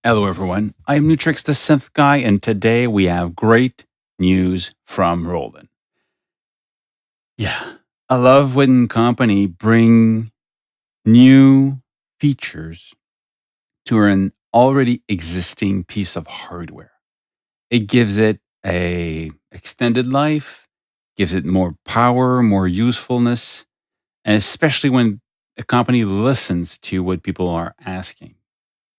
Hello, everyone. I'm Nu-Trix, the Synth guy, and today we have great news from Roland. Yeah, I love when company bring new features to an already existing piece of hardware. It gives it a extended life, gives it more power, more usefulness, and especially when a company listens to what people are asking.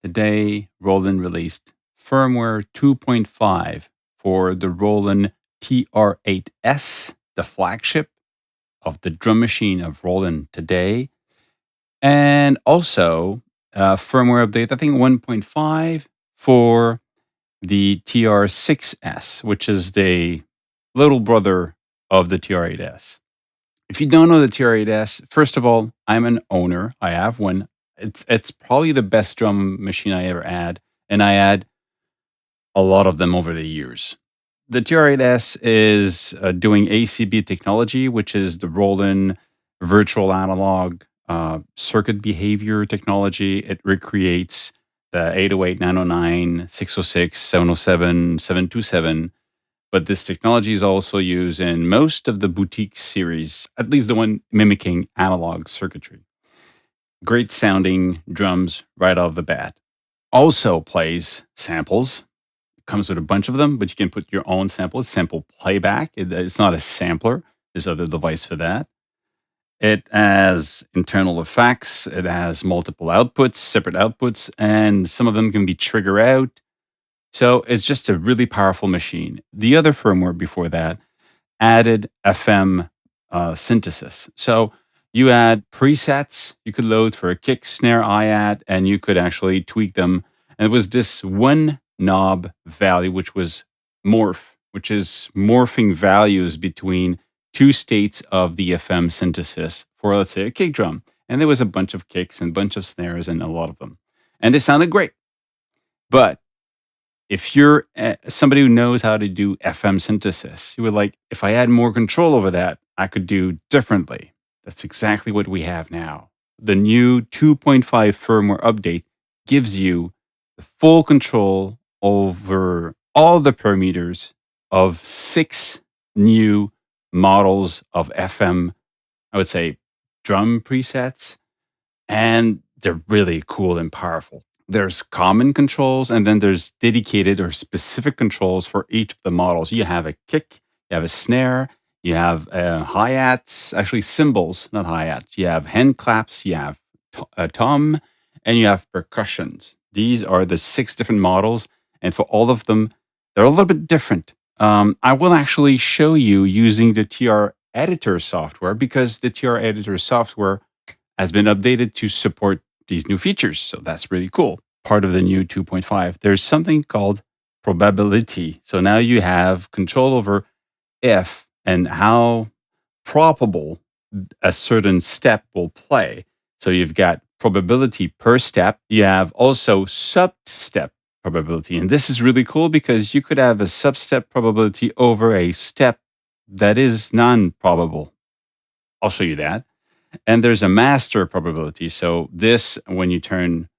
Today, Roland released firmware 2.5 for the Roland TR8S, the flagship of the drum machine of Roland today. And also firmware update, I think 1.5 for the TR6S, which is the little brother of the TR8S. If you don't know the TR8S, first of all, I'm an owner. I have one. It's probably the best drum machine I ever had, and I had a lot of them over the years. The TR8S is doing ACB technology, which is the Roland virtual analog circuit behavior technology. It recreates the 808, 909, 606, 707, 727. But this technology is also used in most of the boutique series, at least the one mimicking analog circuitry. Great sounding drums right off the bat. Also plays samples. It comes with a bunch of them, but you can put your own samples. Sample playback. It's not a sampler. There's other device for that. It has internal effects. It has multiple outputs, separate outputs, and some of them can be trigger out. So it's just a really powerful machine. The other firmware before that added FM synthesis. So you had presets you could load for a kick, snare, hi-hat, and you could actually tweak them. And it was this one knob value, which was morph, which is morphing values between two states of the FM synthesis for, let's say, a kick drum. And there was a bunch of kicks and a bunch of snares and a lot of them. And they sounded great. But if you're somebody who knows how to do FM synthesis, you would like, if I had more control over that, I could do differently. That's exactly what we have now. The new 2.5 firmware update gives you the full control over all the parameters of 6 new models of FM, I would say, drum presets. And they're really cool and powerful. There's common controls, and then there's dedicated or specific controls for each of the models. You have a kick, you have a snare, you have hi-hats, actually cymbals, not hi-hats. You have hand claps, you have a tom, and you have percussions. These are the 6 different models, and for all of them, they're a little bit different. I will actually show you using the TR Editor software, because the TR Editor software has been updated to support these new features. So that's really cool. Part of the new 2.5. There's something called probability. So now you have control over if and how probable a certain step will play. So you've got probability per step. You have also sub-step probability. And this is really cool because you could have a sub-step probability over a step that is non-probable. I'll show you that. And there's a master probability. So this, when you turn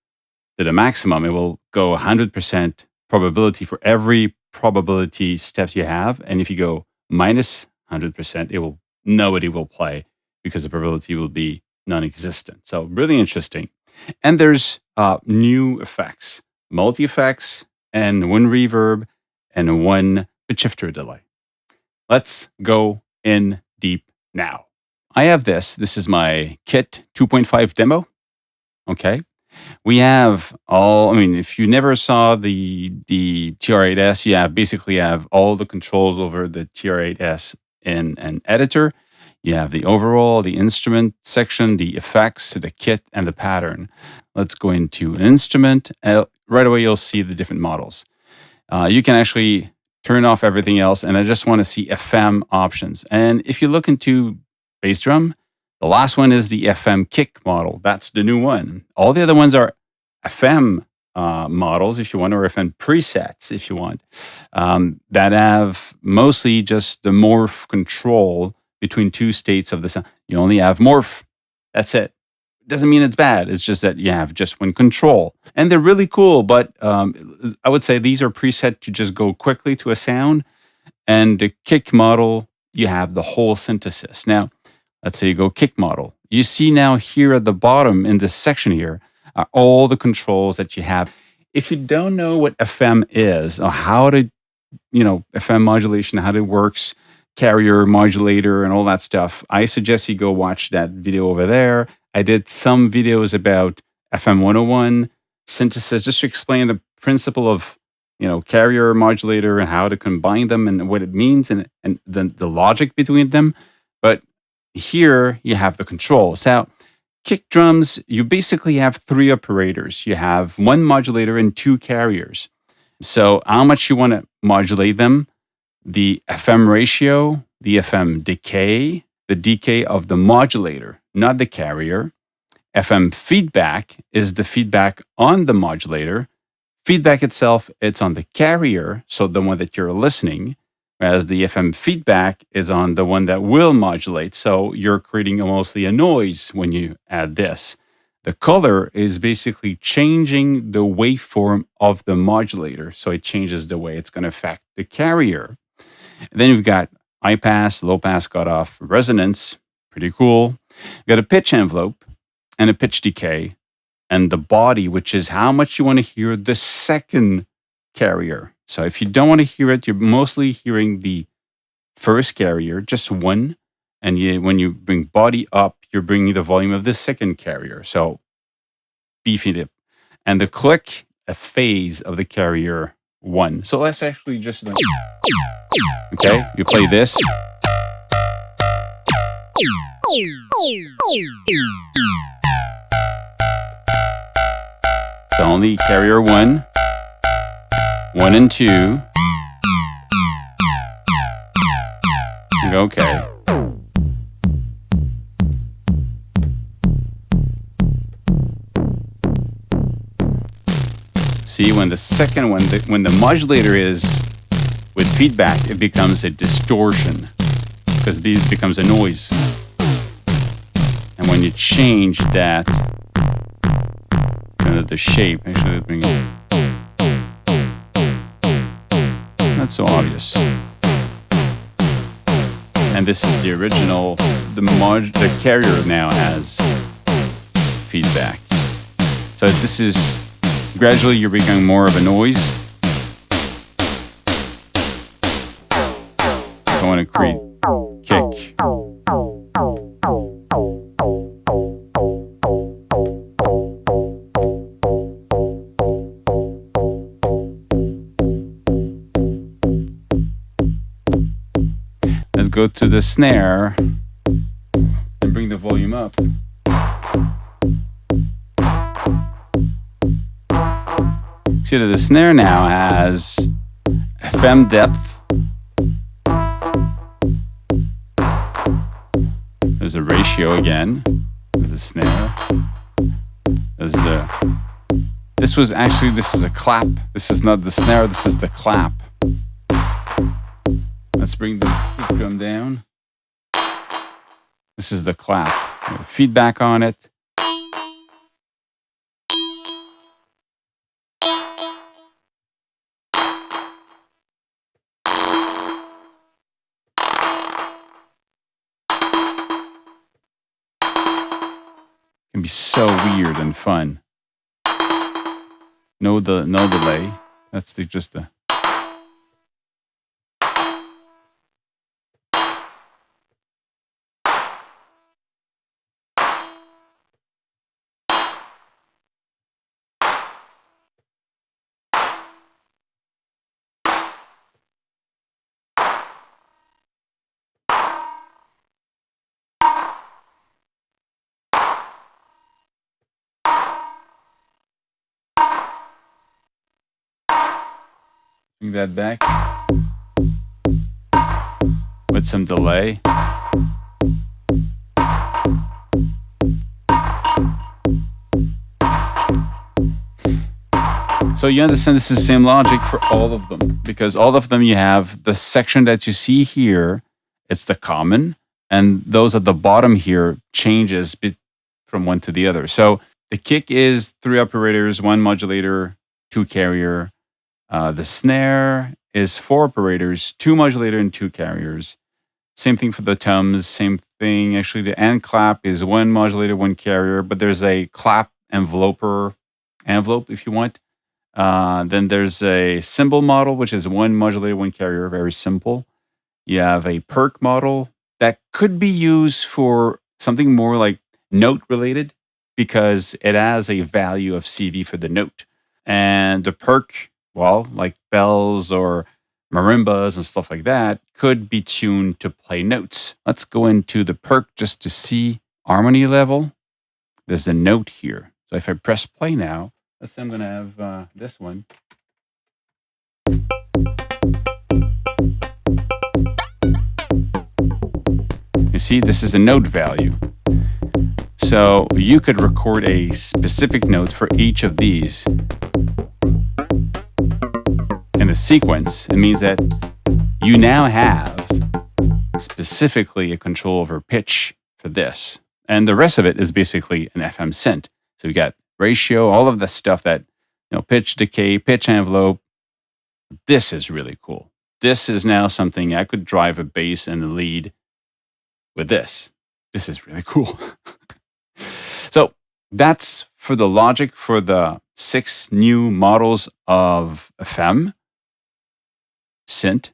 to the maximum, it will go 100% probability for every probability step you have. And if you go minus 100%, nobody will play because the probability will be non-existent. So really interesting. And there's new effects, multi-effects, and one reverb and one shifter delay. Let's go in deep now. I have this. This is my kit 2.5 demo. Okay. We have if you never saw the TR8S, you basically have all the controls over the TR8S in an editor. You have the overall, the instrument section, the effects, the kit, and the pattern. Let's go into an instrument. Right away, you'll see the different models. You can actually turn off everything else, and I just want to see FM options. And if you look into bass drum, the last one is the FM kick model. That's the new one. All the other ones are FM models, if you want, or FM presets, if you want, that have mostly just the morph control between two states of the sound. You only have morph. That's it. doesn't mean it's bad. It's just that you have just one control. And they're really cool, but I would say these are preset to just go quickly to a sound. And the kick model, you have the whole synthesis. Now, let's say you go kick model. You see now here at the bottom in this section here, are all the controls that you have. If you don't know what FM is or how to, FM modulation, how it works, carrier modulator and all that stuff, I suggest you go watch that video over there. I did some videos about FM 101 synthesis just to explain the principle of carrier modulator and how to combine them and what it means and the logic between them. But here you have the controls. Now, kick drums, you basically have three operators. You have one modulator and two carriers. So how much you want to modulate them, the FM ratio, the FM decay, the decay of the modulator, not the carrier. FM feedback is the feedback on the modulator. Feedback itself, it's on the carrier, so the one that you're listening, whereas the FM feedback is on the one that will modulate. So you're creating mostly a noise when you add this. The color is basically changing the waveform of the modulator. So it changes the way it's going to affect the carrier. And then you've got high pass, low pass cutoff, resonance, pretty cool. You've got a pitch envelope and a pitch decay. And the body, which is how much you want to hear the second carrier. So if you don't want to hear it, you're mostly hearing the first carrier, just one. And when you bring body up, you're bringing the volume of the second carrier. So beefing it up. And the click, a phase of the carrier 1. So let's actually just, okay, you play this. So only carrier 1, 1 and 2. You go, okay. See, when the second one, when the modulator is with feedback, it becomes a distortion because it becomes a noise. And when you change that, the shape, actually bring it. Not so obvious. And this is the original. The carrier now has feedback. So this is gradually you're becoming more of a noise. I want to create kick. Go to the snare and bring the volume up. See that the snare now has FM depth. There's a ratio again with the snare. This is a clap. This is not the snare, this is the clap. Let's bring the kick drum down. This is the clap. Feedback on it. Can be so weird and fun. No delay. That's just the. Bring that back with some delay. So you understand this is the same logic for all of them, because all of them you have the section that you see here, it's the common, and those at the bottom here changes from one to the other. So the kick is 3 operators, 1 modulator, 2 carrier. The snare is 4 operators, 2 modulator and 2 carriers. Same thing for the toms, same thing. Actually, the end clap is 1 modulator, 1 carrier, but there's a clap envelope if you want. Then there's a cymbal model, which is 1 modulator, 1 carrier, very simple. You have a perc model that could be used for something more like note related because it has a value of CV for the note. And the perc, well, like bells or marimbas and stuff like that, could be tuned to play notes. Let's go into the perc just to see harmony level. There's a note here. So if I press play now, let's say I'm going to have this one. You see, this is a note value. So you could record a specific note for each of these. In a sequence, it means that you now have specifically a control over pitch for this. And the rest of it is basically an FM synth. So we got ratio, all of the stuff that, pitch decay, pitch envelope. This is really cool. This is now something I could drive a bass and a lead with this. This is really cool. So that's for the logic for the 6 new models of FM synth.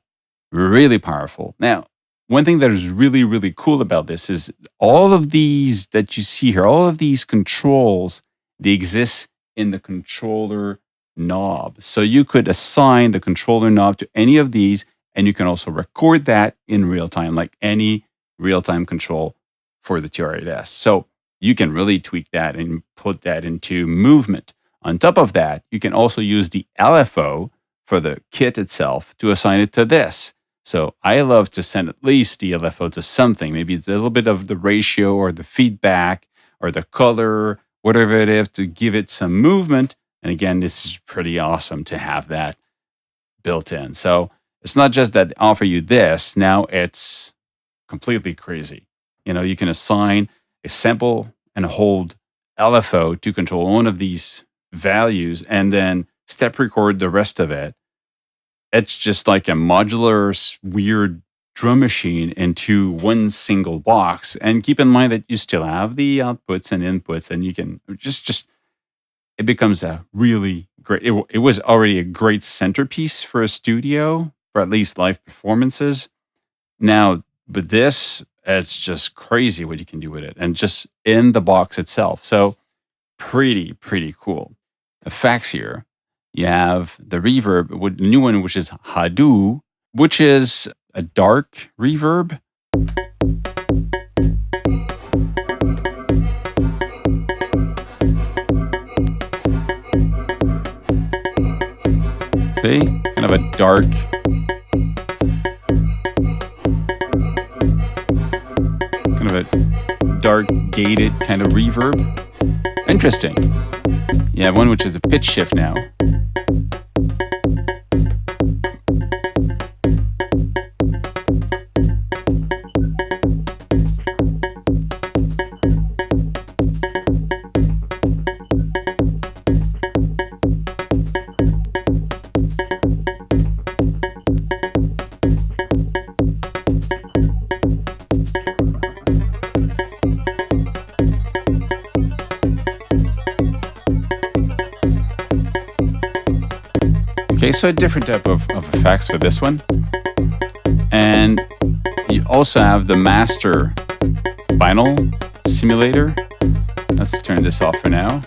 Really powerful. Now, one thing that is really, really cool about this is all of these that you see here, all of these controls, they exist in the controller knob. So you could assign the controller knob to any of these, and you can also record that in real time, like any real-time control for the TR-8S. So you can really tweak that and put that into movement. On top of that, you can also use the LFO for the kit itself to assign it to this. So I love to send at least the LFO to something. Maybe it's a little bit of the ratio or the feedback or the color, whatever it is, to give it some movement. And again, this is pretty awesome to have that built in. So it's not just that they offer you this, now it's completely crazy. You can assign a sample and hold LFO to control one of these values and then step record the rest of it. It's just like a modular, weird drum machine into one single box. And keep in mind that you still have the outputs and inputs, and you can just it becomes a really great, it was already a great centerpiece for a studio, for at least live performances. Now, but this, it's just crazy what you can do with it, and just in the box itself. So pretty cool. Effects here. You have the reverb, the new one, which is Ha Dou, which is a dark reverb. See? Kind of a dark, gated kind of reverb. Interesting. You have one which is a pitch shift now. Okay, so a different type of effects for this one. And you also have the master vinyl simulator. Let's turn this off for now.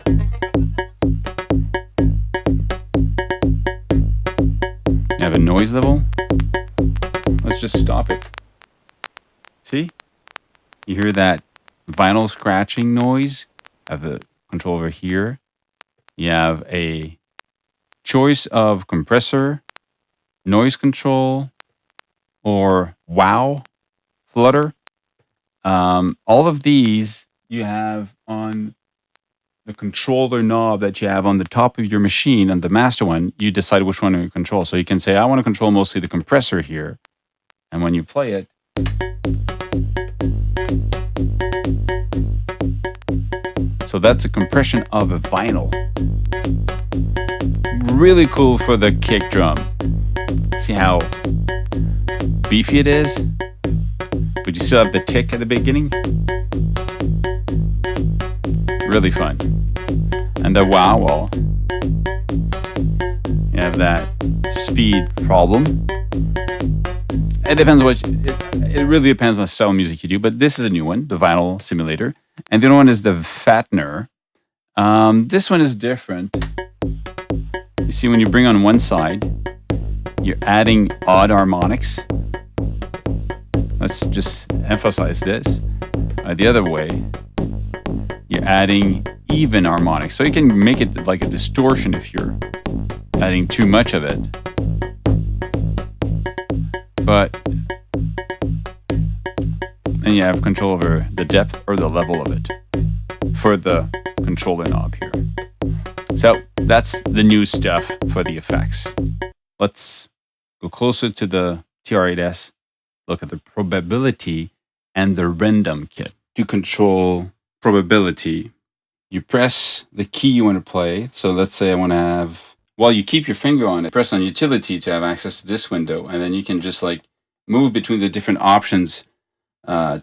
You have a noise level. Let's just stop it. See? You hear that vinyl scratching noise? I have the control over here. You have a choice of compressor, noise control, or wow, flutter. All of these you have on the controller knob that you have on the top of your machine. On the master one, you decide which one you control. So you can say, I want to control mostly the compressor here. And when you play it, So that's a compression of a vinyl. Really cool for the kick drum. See how beefy it is? But you still have the tick at the beginning. Really fun. And the wow wall. You have that speed problem. It depends it really depends on the style of music you do, but this is a new one, the vinyl simulator. And the other one is the fattener. This one is different. You see, when you bring on one side, you're adding odd harmonics. Let's just emphasize this. The other way, you're adding even harmonics. So you can make it like a distortion if you're adding too much of it. But then you have control over the depth or the level of it for the controller knob here. So that's the new stuff for the effects. Let's go closer to the TR-8S, look at the probability and the random kit. To control probability, you press the key you want to play. So let's say I want to have, while you keep your finger on it, press on utility to have access to this window, and then you can just like move between the different options,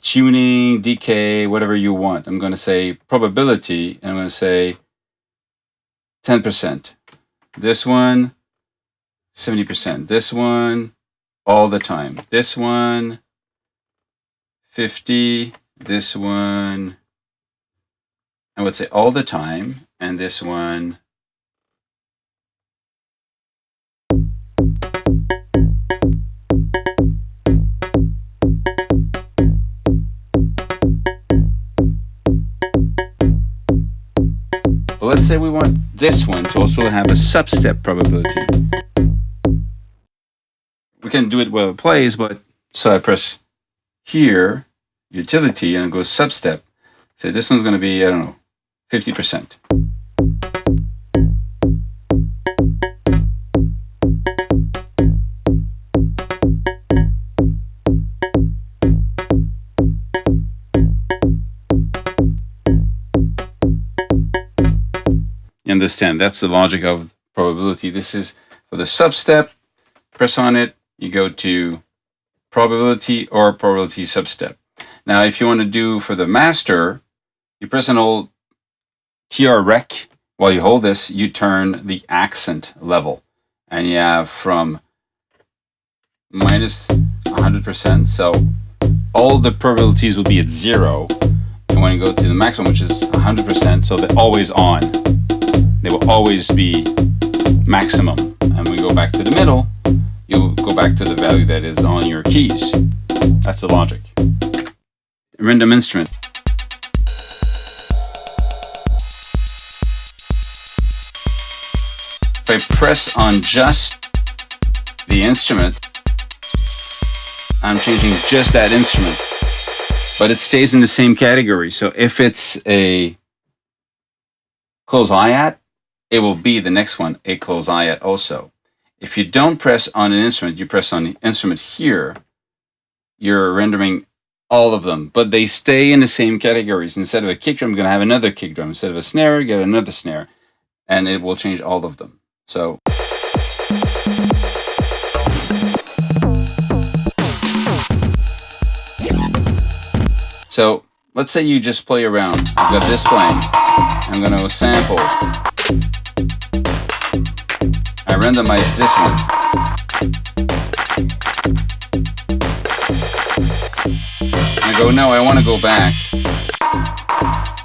tuning, decay, whatever you want. I'm going to say probability, and I'm going to say 10%. This one, 70%. This one, all the time. This one, 50. This one, I would say all the time. And this one, but let's say we want this one to also have a substep probability. We can do it while it plays, but so I press here, utility, and it goes substep. So this one's going to be, I don't know, 50%. You understand? That's the logic of probability. This is for the substep. Press on it. You go to probability or probability substep. Now, if you want to do for the master, you press an old TR rec. While you hold this, you turn the accent level. And you have from minus 100%. So all the probabilities will be at 0. And when you go to the maximum, which is 100%, so they're always on. They will always be maximum. And when we go back to the middle, you'll go back to the value that is on your keys. That's the logic. Random instrument. If I press on just the instrument, I'm changing just that instrument, but it stays in the same category. So if it's a close hi-hat, it will be the next one, a close hi-hat also. If you don't press on an instrument, you press on the instrument here, you're rendering all of them, but they stay in the same categories. Instead of a kick drum, I'm going to have another kick drum. Instead of a snare, you get another snare, and it will change all of them. So let's say you just play around. I've got this playing. I'm going to sample. I randomize this one. I go, no, I want to go back.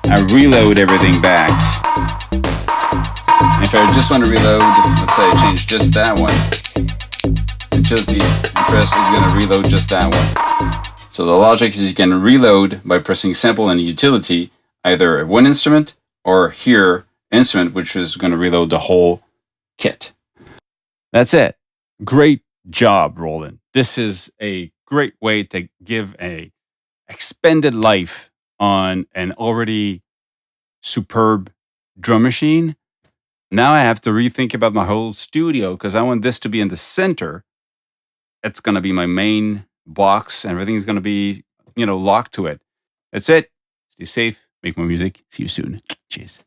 I reload everything back. If I just want to reload, let's say I change just that one. Utility press is going to reload just that one. So the logic is you can reload by pressing sample and utility, either one instrument or here instrument, which is going to reload the whole kit. That's it. Great job, Roland. This is a great way to give a expanded life on an already superb drum machine. Now I have to rethink about my whole studio because I want this to be in the center. It's going to be my main box. Everything's going to be, locked to it. That's it. Stay safe. make more music. See you soon. Cheers.